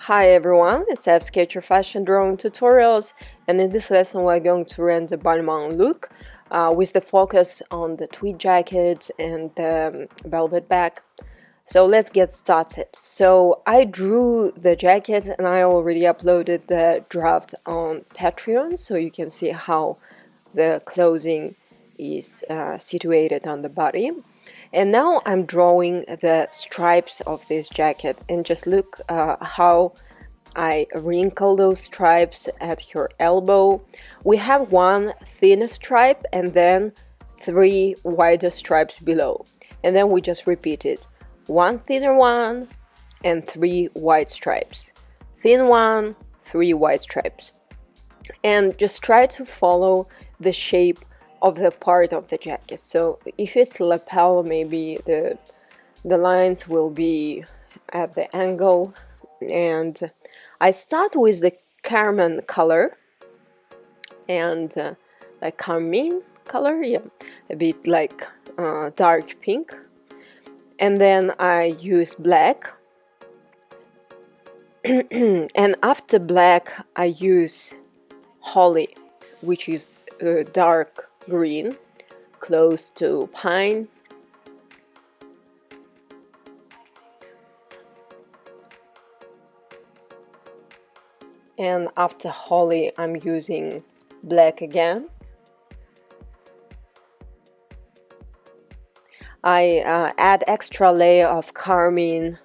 Hi everyone, it's Skillshare Fashion Drawing Tutorials, and in this lesson we're going to render the Balmain look with the focus on the tweed jacket and the velvet bag. So let's get started. So I drew the jacket and I already uploaded the draft on Patreon, so you can see how the clothing is situated on the body. And now I'm drawing the stripes of this jacket, and just look how I wrinkle those stripes at your elbow. We have one thin stripe and then 3 wider stripes below, and then we just repeat it. One thinner one and 3 wide stripes. Thin one, 3 wide stripes. And just try to follow the shape of the part of the jacket. So if it's lapel, maybe the lines will be at the angle. And I start with the carmine color and like carmine color, yeah, a bit like dark pink. And then I use black. And after black I use holly, which is dark green, close to pine. And after holly I'm using black again. I add extra layer of carmine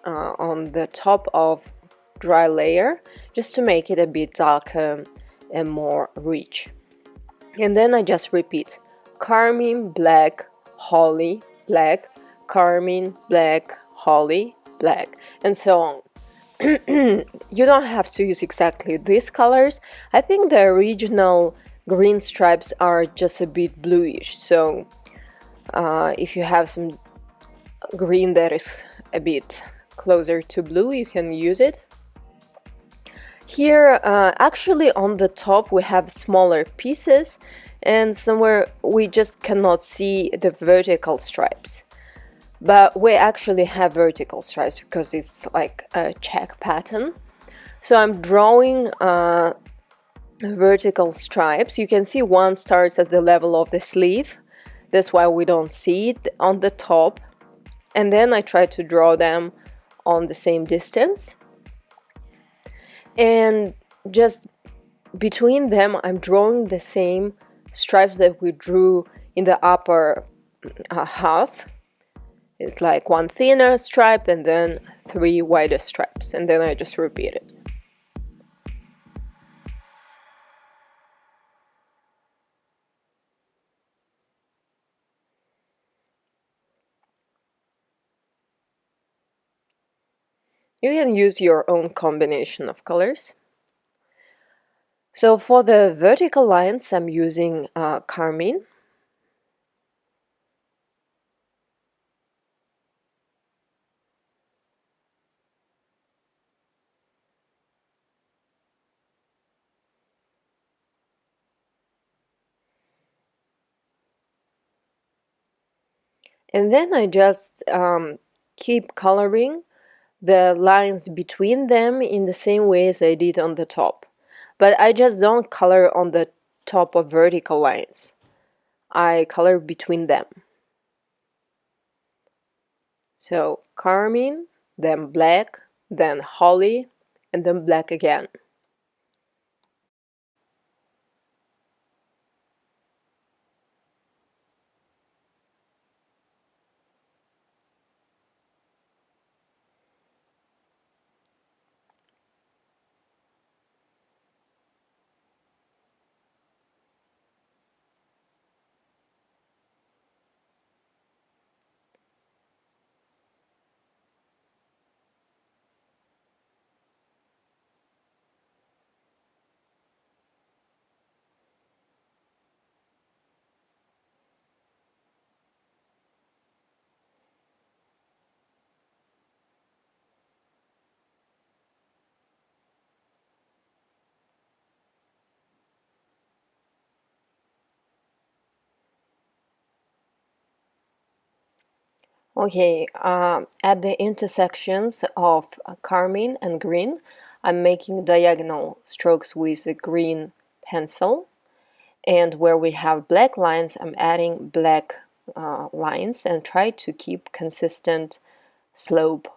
on the top of dry layer, just to make it a bit darker and more rich. And then I just repeat carmine, black, holly, black, carmine, black, holly, black, and so on. You don't have to use exactly these colors. I think the original green stripes are just a bit bluish, so if you have some green that is a bit closer to blue, you can use it. Here, actually on the top we have smaller pieces, and somewhere we just cannot see the vertical stripes. But we actually have vertical stripes because it's like a check pattern. So I'm drawing vertical stripes. You can see one starts at the level of the sleeve. That's why we don't see it on the top. And then I try to draw them on the same distance. And just between them I'm drawing the same stripes that we drew in the upper half. It's like one thinner stripe and then 3 wider stripes, and then I just repeat it. You can use your own combination of colors. So for the vertical lines I'm using carmine. And then I just keep coloring the lines between them in the same way as I did on the top. But I just don't color on the top of vertical lines. I color between them. So carmine, then black, then holly, and then black again. Okay, at the intersections of carmine and green, I'm making diagonal strokes with a green pencil, and where we have black lines, I'm adding black lines and try to keep consistent slope.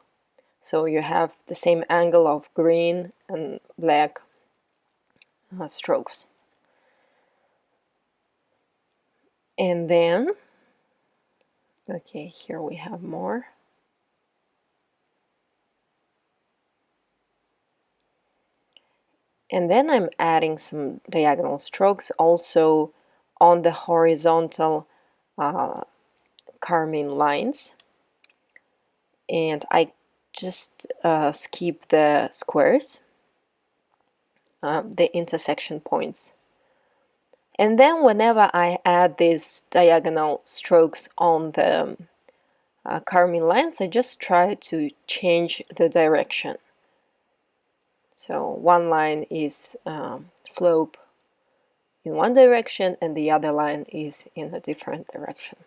So you have the same angle of green and black strokes. And then, okay, here we have more. And then I'm adding some diagonal strokes also on the horizontal carmine lines. And I just skip the squares, the intersection points. And then whenever I add these diagonal strokes on the carmine lines, I just try to change the direction. So one line is slope in one direction and the other line is in a different direction.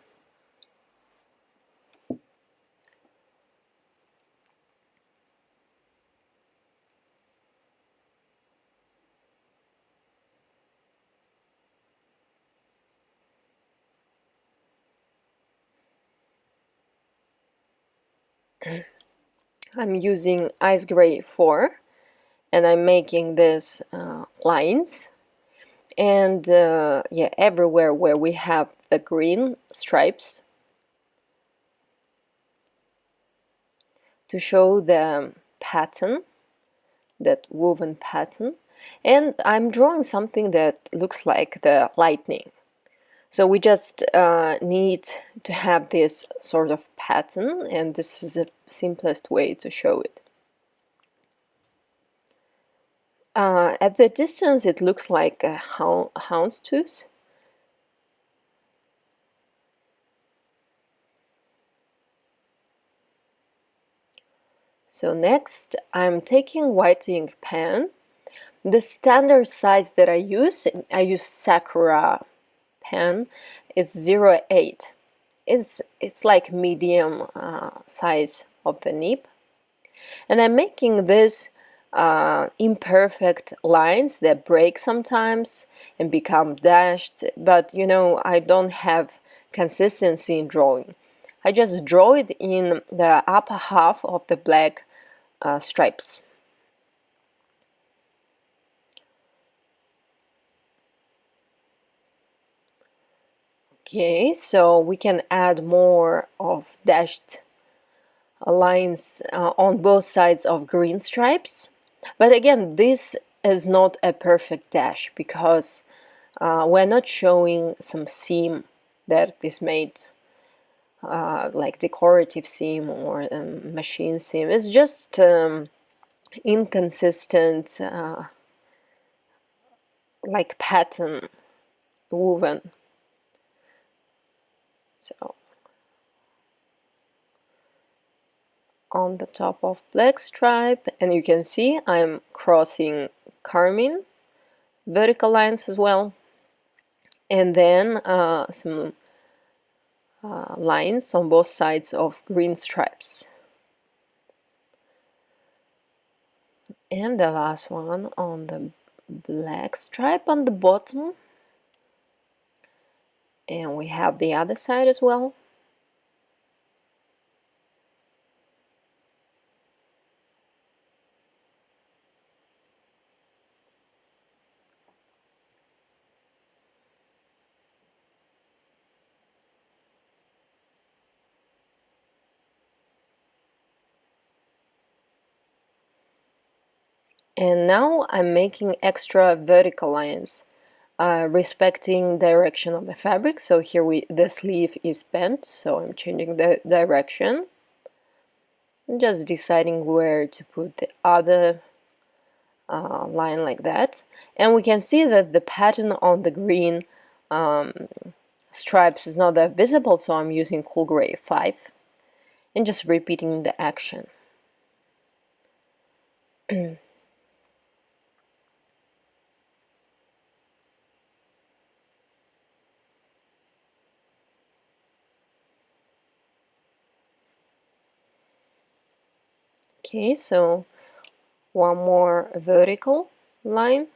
I'm using ice gray 4 and I'm making these lines, and yeah, everywhere where we have the green stripes to show the pattern, that woven pattern. And I'm drawing something that looks like the lightning. So we just need to have this sort of pattern, and this is the simplest way to show it. At the distance it looks like a houndstooth. So next I'm taking white ink pen. The standard size that I use Sakura pen. It's 0.8. It's like medium size of the nib. And I'm making this imperfect lines that break sometimes and become dashed, but you know, I don't have consistency in drawing. I just draw it in the upper half of the black stripes. Okay, so we can add more of dashed lines on both sides of green stripes. But again, this is not a perfect dash because we're not showing some seam that is made like decorative seam or machine seam. It's just inconsistent like pattern woven. So on the top of black stripe, and you can see I'm crossing carmine vertical lines as well, and then some lines on both sides of green stripes. And the last one on the black stripe on the bottom, and we have the other side as well. And now I'm making extra vertical lines, respecting direction of the fabric. So here the sleeve is bent, so I'm changing the direction. I'm just deciding where to put the other line like that. And we can see that the pattern on the green stripes is not that visible, so I'm using Cool Gray 5 and just repeating the action. Okay, so one more vertical line.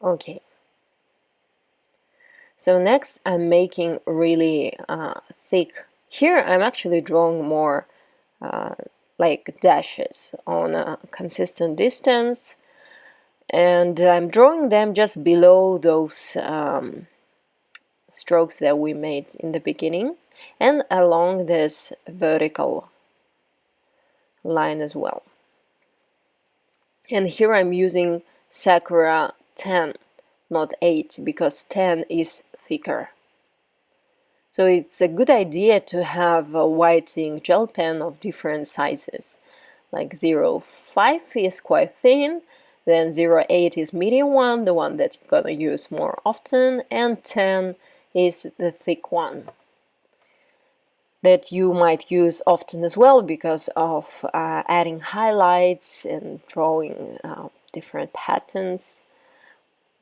Okay, so next I'm making really thick. Here I'm actually drawing more like dashes on a consistent distance, and I'm drawing them just below those strokes that we made in the beginning and along this vertical line as well. And here I'm using Sakura 10, not 8, because 10 is thicker. So it's a good idea to have a white ink gel pen of different sizes. Like 0.5 is quite thin, then 0.8 is medium one, the one that you're gonna use more often, and 10 is the thick one that you might use often as well because of adding highlights and drawing different patterns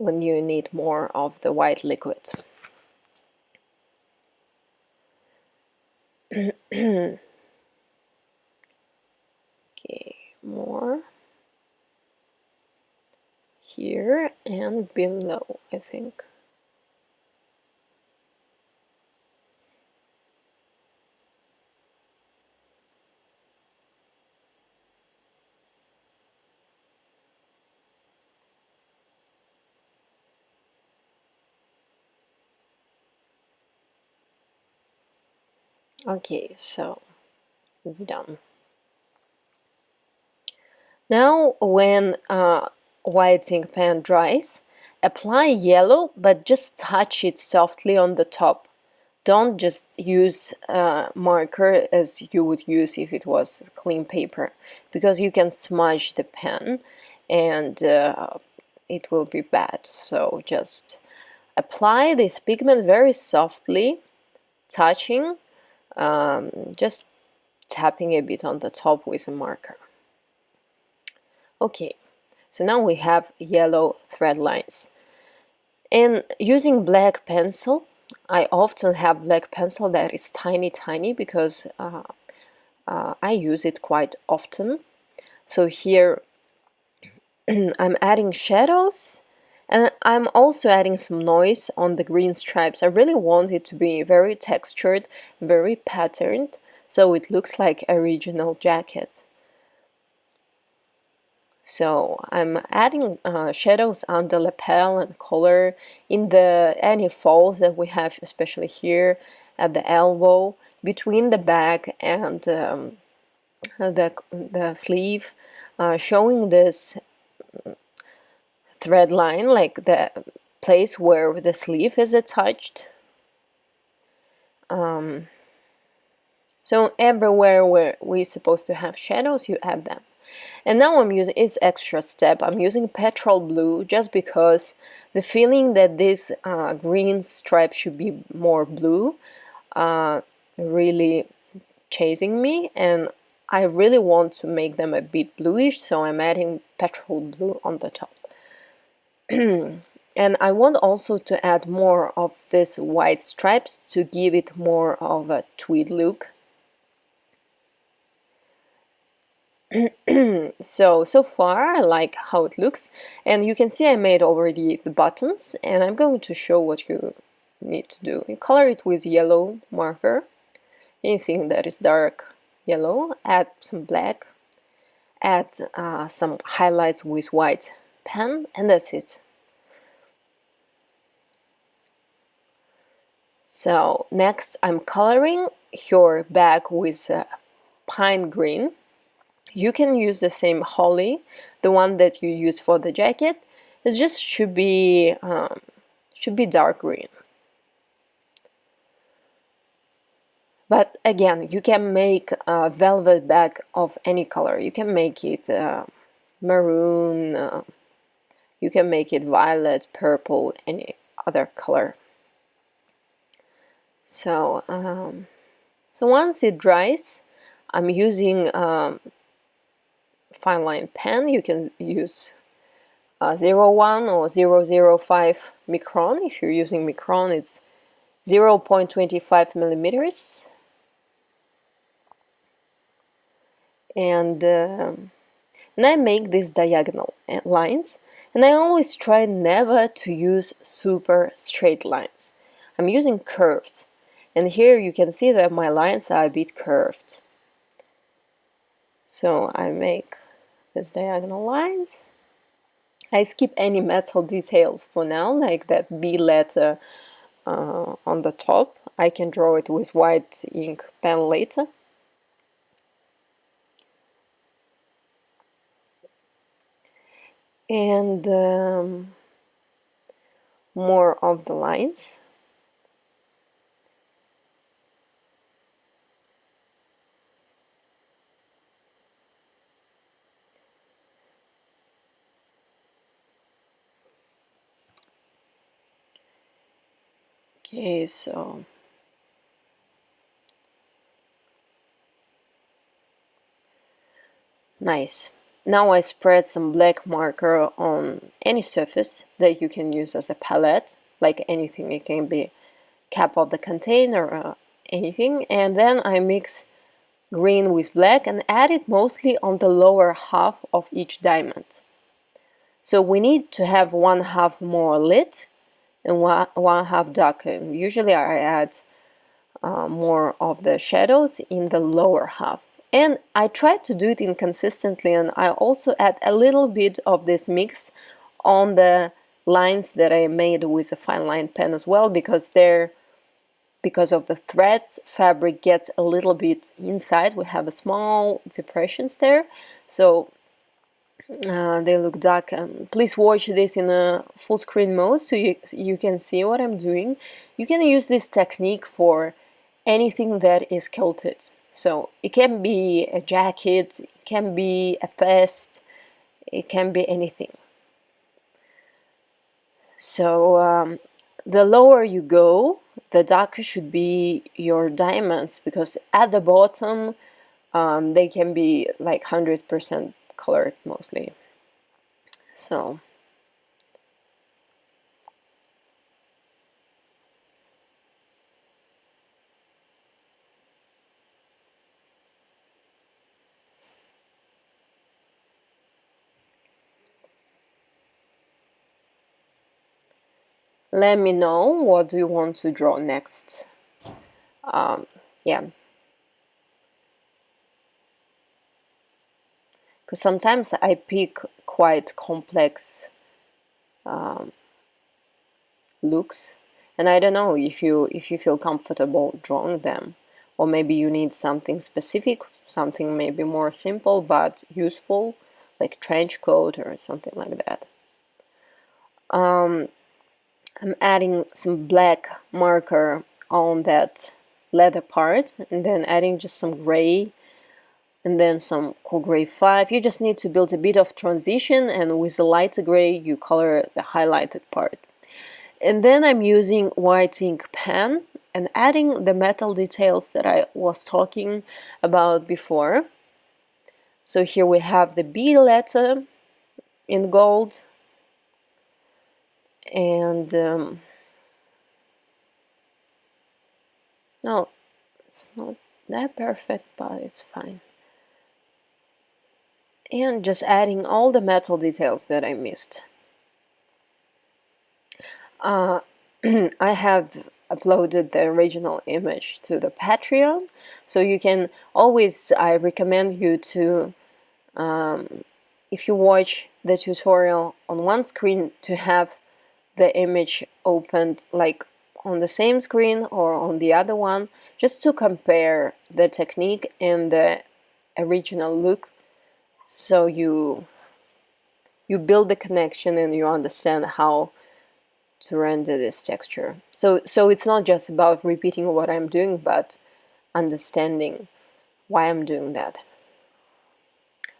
when you need more of the white liquid. Okay, more here and below, I think. Okay, so it's done. Now when white ink pen dries, apply yellow, but just touch it softly on the top. Don't just use marker as you would use if it was clean paper, because you can smudge the pen and it will be bad. So just apply this pigment very softly, touching, just tapping a bit on the top with a marker. Okay, so now we have yellow thread lines. And using black pencil, I often have black pencil that is tiny because I use it quite often. So here I'm adding shadows, and I'm also adding some noise on the green stripes. I really want it to be very textured, very patterned, so it looks like a original jacket. So I'm adding shadows on the lapel and collar in the any folds that we have, especially here at the elbow, between the back and the sleeve, showing this thread line, like the place where the sleeve is attached. So everywhere where we're supposed to have shadows, you add them. And now I'm using, it's extra step, I'm using petrol blue just because the feeling that this green stripe should be more blue really chasing me, and I really want to make them a bit bluish, so I'm adding petrol blue on the top. And I want also to add more of this white stripes to give it more of a tweed look. So far I like how it looks, and you can see I made already the buttons, and I'm going to show what you need to do. You color it with yellow marker, anything that is dark yellow, add some black, add some highlights with white pen, and that's it. So next I'm coloring her back with pine green. You can use the same holly, the one that you use for the jacket. It just should be dark green. But again, you can make a velvet bag of any color. You can make it maroon, you can make it violet, purple, any other color. So, so once it dries, I'm using fine line pen. You can use 0.1 or 0.05 micron. If you're using micron, it's 0.25 millimeters. And I make these diagonal lines, and I always try never to use super straight lines. I'm using curves, and here you can see that my lines are a bit curved. So I make these diagonal lines. I skip any metal details for now, like that B letter on the top. I can draw it with white ink pen later. And more of the lines. Okay, so nice. Now I spread some black marker on any surface that you can use as a palette, like anything. It can be cap of the container or anything. And then I mix green with black and add it mostly on the lower half of each diamond. So we need to have one half more lit and one half darker. And usually I add more of the shadows in the lower half. And I try to do it inconsistently, and I also add a little bit of this mix on the lines that I made with a fine line pen as well, because of the threads, fabric gets a little bit inside. We have a small depressions there, so they look dark. Please watch this in a full screen mode so you can see what I'm doing. You can use this technique for anything that is quilted. So it can be a jacket, it can be a vest, it can be anything. So the lower you go, the darker should be your diamonds, because at the bottom they can be like 100% colored mostly. So let me know what do you want to draw next. Yeah, because sometimes I pick quite complex looks, and I don't know if you feel comfortable drawing them, or maybe you need something specific, something maybe more simple but useful, like trench coat or something like that. I'm adding some black marker on that leather part, and then adding just some gray, and then some cool gray 5. You just need to build a bit of transition, and with the lighter gray you color the highlighted part. And then I'm using white ink pen and adding the metal details that I was talking about before. So here we have the B letter in gold, and no, it's not that perfect, but it's fine. And just adding all the metal details that I missed. I have uploaded the original image to the Patreon, so you can always, I recommend you to, if you watch the tutorial on one screen, to have the image opened like on the same screen or on the other one, just to compare the technique and the original look, so you build the connection and you understand how to render this texture. So it's not just about repeating what I'm doing, but understanding why I'm doing that.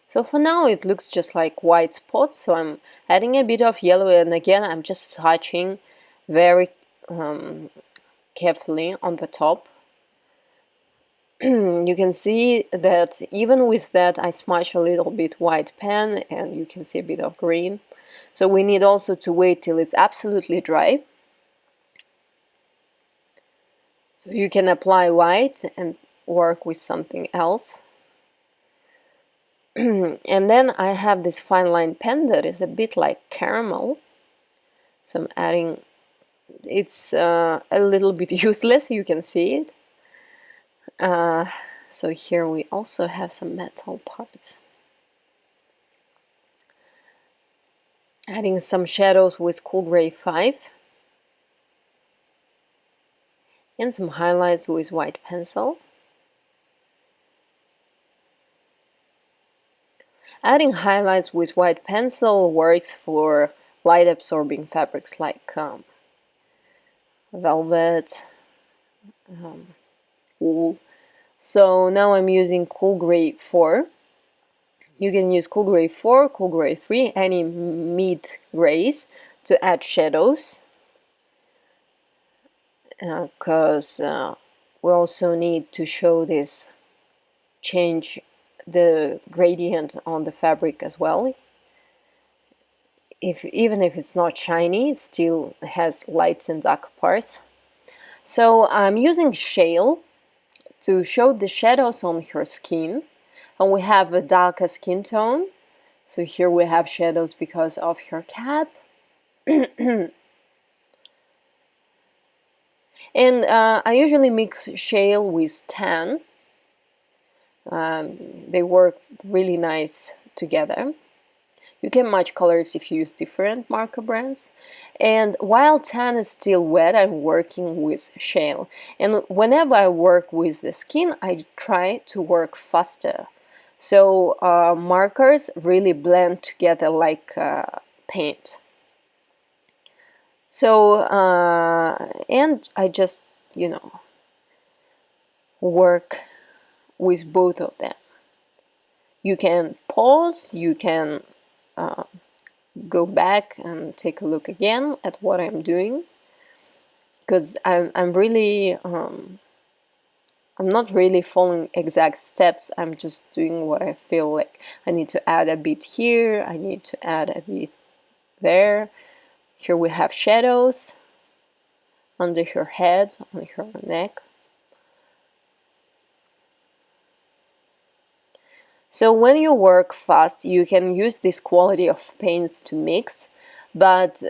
So for now it looks just like white spots, so I'm adding a bit of yellow, and again I'm just touching very carefully on the top. You can see that even with that I smudge a little bit white pen, and you can see a bit of green. So we need also to wait till it's absolutely dry. So you can apply white and work with something else. And then I have this fine line pen that is a bit like caramel. So I'm adding, it's a little bit useless, you can see it. So here we also have some metal parts. Adding some shadows with Cool Gray 5. And some highlights with white pencil. Adding highlights with white pencil works for light absorbing fabrics like velvet, wool. So now I'm using Cool Gray 4. You can use Cool Gray 4, Cool Gray 3, any mid grays to add shadows, because we also need to show this change the gradient on the fabric as well. Even if it's not shiny, it still has light and dark parts. So I'm using shale to show the shadows on her skin, and we have a darker skin tone. So here we have shadows because of her cap. And I usually mix shale with tan. They work really nice together. You can match colors if you use different marker brands. And while tan is still wet, I'm working with shale. And whenever I work with the skin, I try to work faster. So markers really blend together like paint. So, and I just, work with both of them. You can pause, you can go back and take a look again at what I'm doing, because I'm really I'm not really following exact steps. I'm just doing what I feel like. I need to add a bit here, I need to add a bit there. Here we have shadows under her head, on her neck. So when you work fast, you can use this quality of paints to mix, but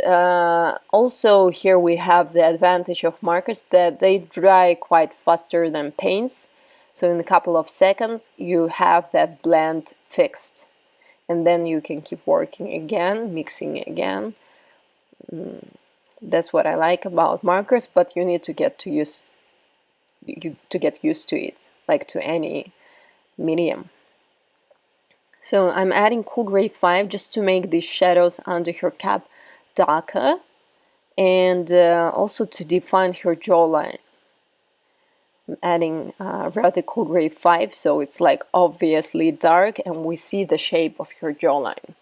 also here we have the advantage of markers that they dry quite faster than paints. So in a couple of seconds you have that blend fixed, and then you can keep working again, mixing again. That's what I like about markers, but you need to get used to it, like to any medium. So I'm adding Cool Gray 5 just to make these shadows under her cap darker, and also to define her jawline. I'm adding rather Cool Gray 5, so it's like obviously dark and we see the shape of her jawline.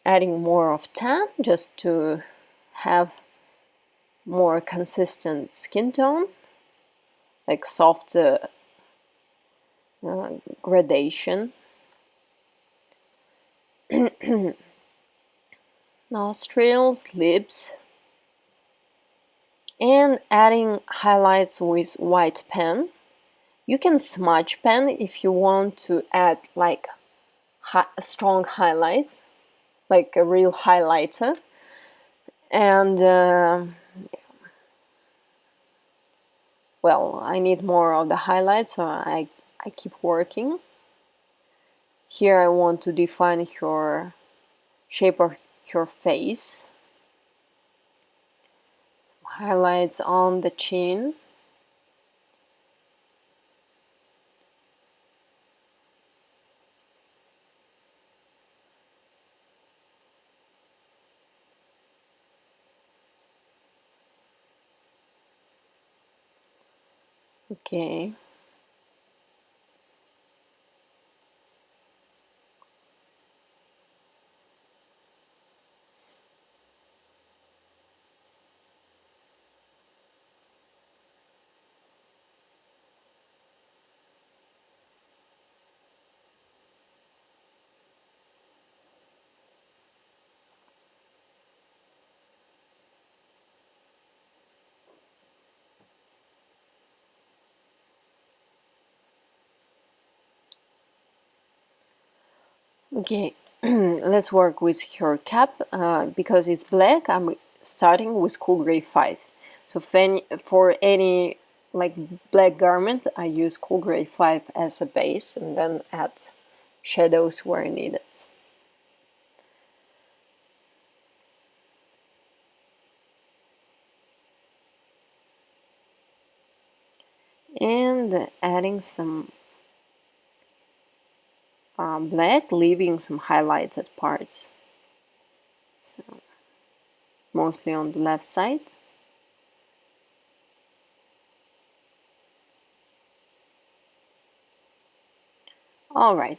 Adding more of tan just to have more consistent skin tone, like softer gradation. Nostrils, lips, and adding highlights with white pen. You can smudge pen if you want to add like strong highlights, like a real highlighter. And well, I need more of the highlights, so I keep working. Here I want to define her shape of her face. Some highlights on the chin. Okay. Okay, let's work with her cap. Because it's black, I'm starting with cool gray 5. So for any like black garment, I use cool gray 5 as a base and then add shadows where needed. And adding some black, leaving some highlighted parts. So, mostly on the left side. All right.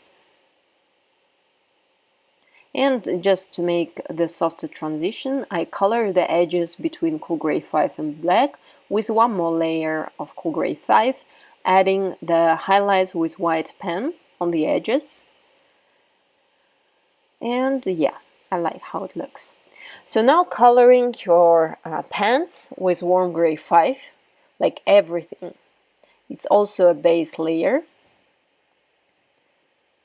And just to make the softer transition, I color the edges between cool gray 5 and black with one more layer of cool gray 5, adding the highlights with white pen on the edges. And yeah, I like how it looks. So now coloring your pants with warm gray 5, like everything. It's also a base layer.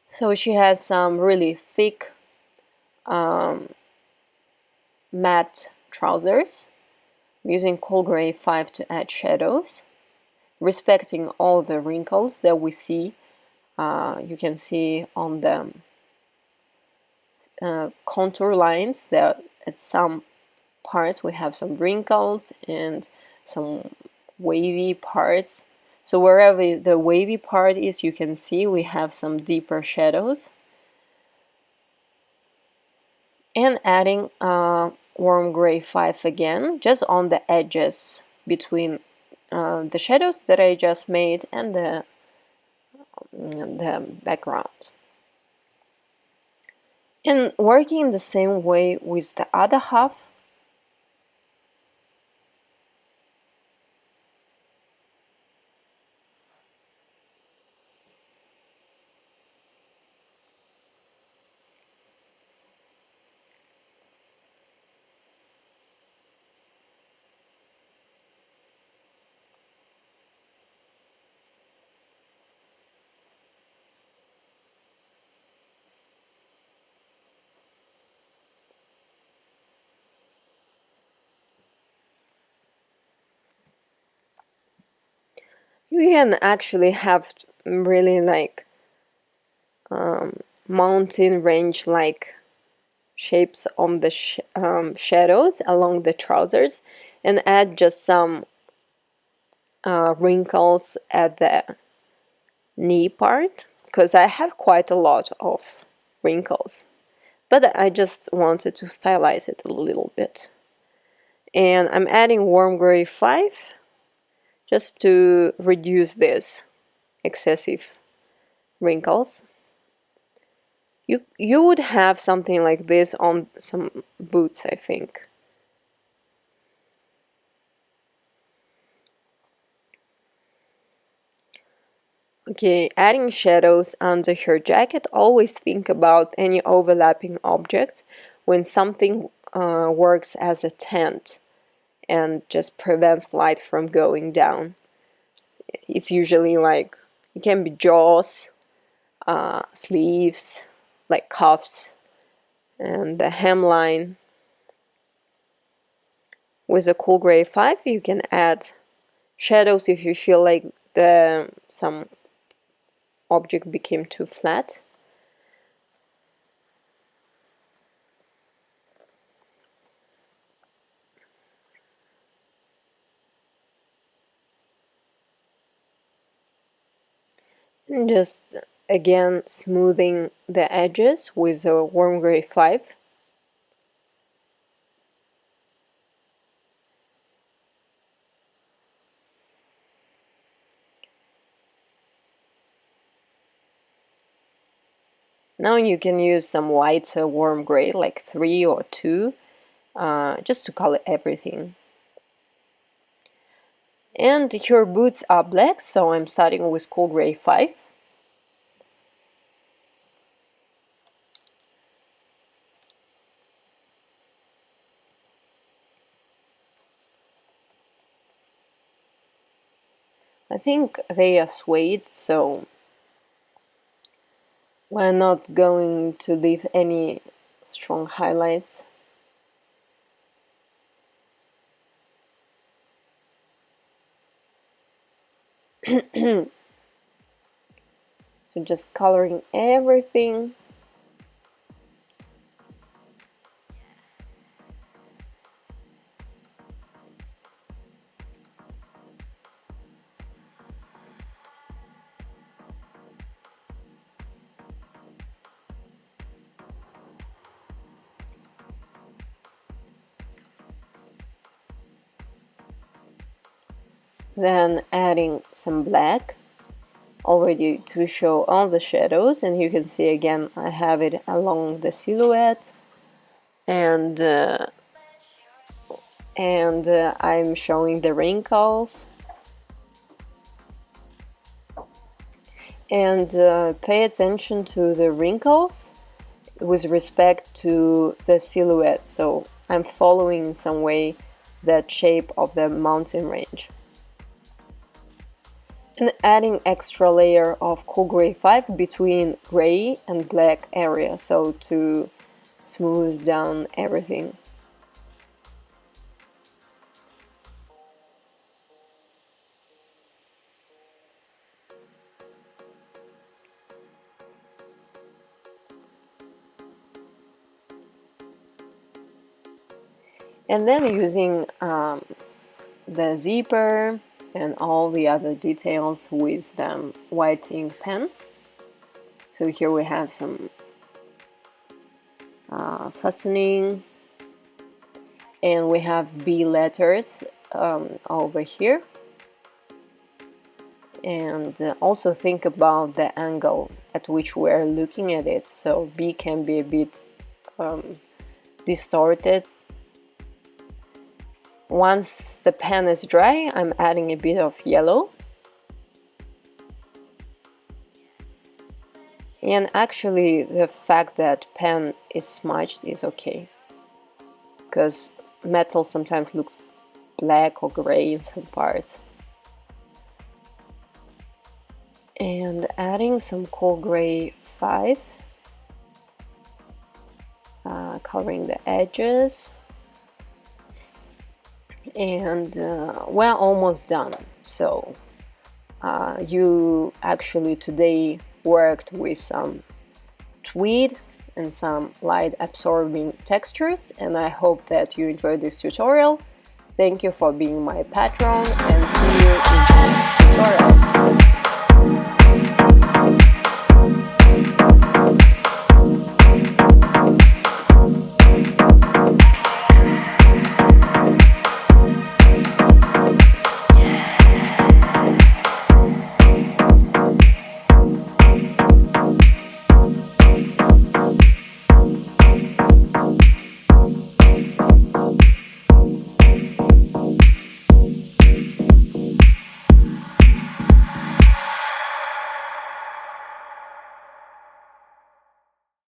So she has some really thick matte trousers. I'm using cool gray 5 to add shadows, respecting all the wrinkles that we see. You can see on the contour lines that at some parts we have some wrinkles and some wavy parts. So wherever the wavy part is, you can see we have some deeper shadows. And adding warm gray 5 again, just on the edges between the shadows that I just made and the background. And working the same way with the other half. You can actually have really like mountain range like shapes on the shadows along the trousers and add just some wrinkles at the knee part because I have quite a lot of wrinkles, but I just wanted to stylize it a little bit. And I'm adding warm gray 5 just to reduce this excessive wrinkles. You would have something like this on some boots, I think. Okay, adding shadows under her jacket, always think about any overlapping objects when something works as a tent and just prevents light from going down. It's usually like, it can be jaws, sleeves, like cuffs, and the hemline. With a cool gray 5, you can add shadows if you feel like some object became too flat. And just again smoothing the edges with a warm gray 5. Now you can use some lighter warm gray, like 3 or 2, just to color everything. And your boots are black, so I'm starting with cool gray 5. I think they are suede, so we're not going to leave any strong highlights. So just coloring everything. Then adding some black already to show all the shadows, and you can see again I have it along the silhouette, and I'm showing the wrinkles. And pay attention to the wrinkles with respect to the silhouette, so I'm following in some way that shape of the mountain range. And adding extra layer of cool gray 5 between gray and black area, so to smooth down everything. And then using the zipper and all the other details with the white ink pen. So here we have some fastening, and we have B letters over here. And also think about the angle at which we're looking at it. So B can be a bit distorted. Once the pen is dry, I'm adding a bit of yellow. And actually the fact that pen is smudged is okay, because metal sometimes looks black or gray in some parts. And adding some cool gray 5, coloring the edges. And we're almost done. So you actually today worked with some tweed and some light absorbing textures, and I hope that you enjoyed this tutorial. Thank you for being my patron, and see you in the next tutorial.